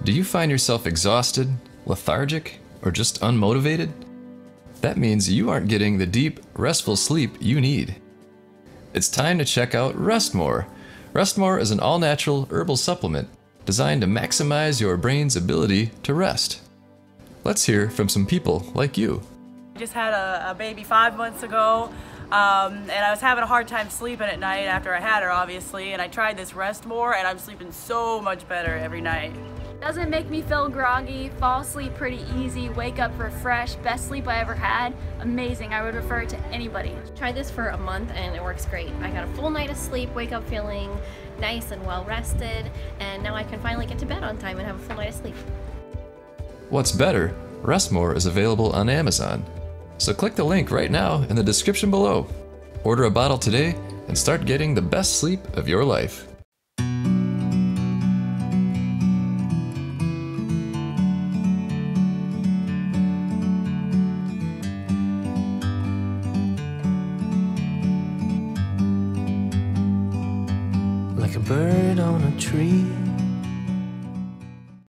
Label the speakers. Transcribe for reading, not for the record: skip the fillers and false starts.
Speaker 1: Do you find yourself exhausted, lethargic, or just unmotivated? That means you aren't getting the deep, restful sleep you need. It's time to check out Rest More. Rest More is an all-natural herbal supplement designed to maximize your brain's ability to rest. Let's hear from some people like you.
Speaker 2: I just had a baby 5 months ago, and I was having a hard time sleeping at night after I had her, obviously, and I tried this Rest More, and I'm sleeping so much better every night.
Speaker 3: Doesn't make me feel groggy, fall asleep pretty easy, wake up refreshed, best sleep I ever had. Amazing, I would refer it to anybody.
Speaker 4: Tried this for a month and it works great. I got a full night of sleep, wake up feeling nice and well rested, and now I can finally get to bed on time and have a full night of sleep.
Speaker 1: What's better, Rest More is available on Amazon. So click the link right now in the description below. Order a bottle today and start getting the best sleep of your life.
Speaker 5: Like a bird on a tree,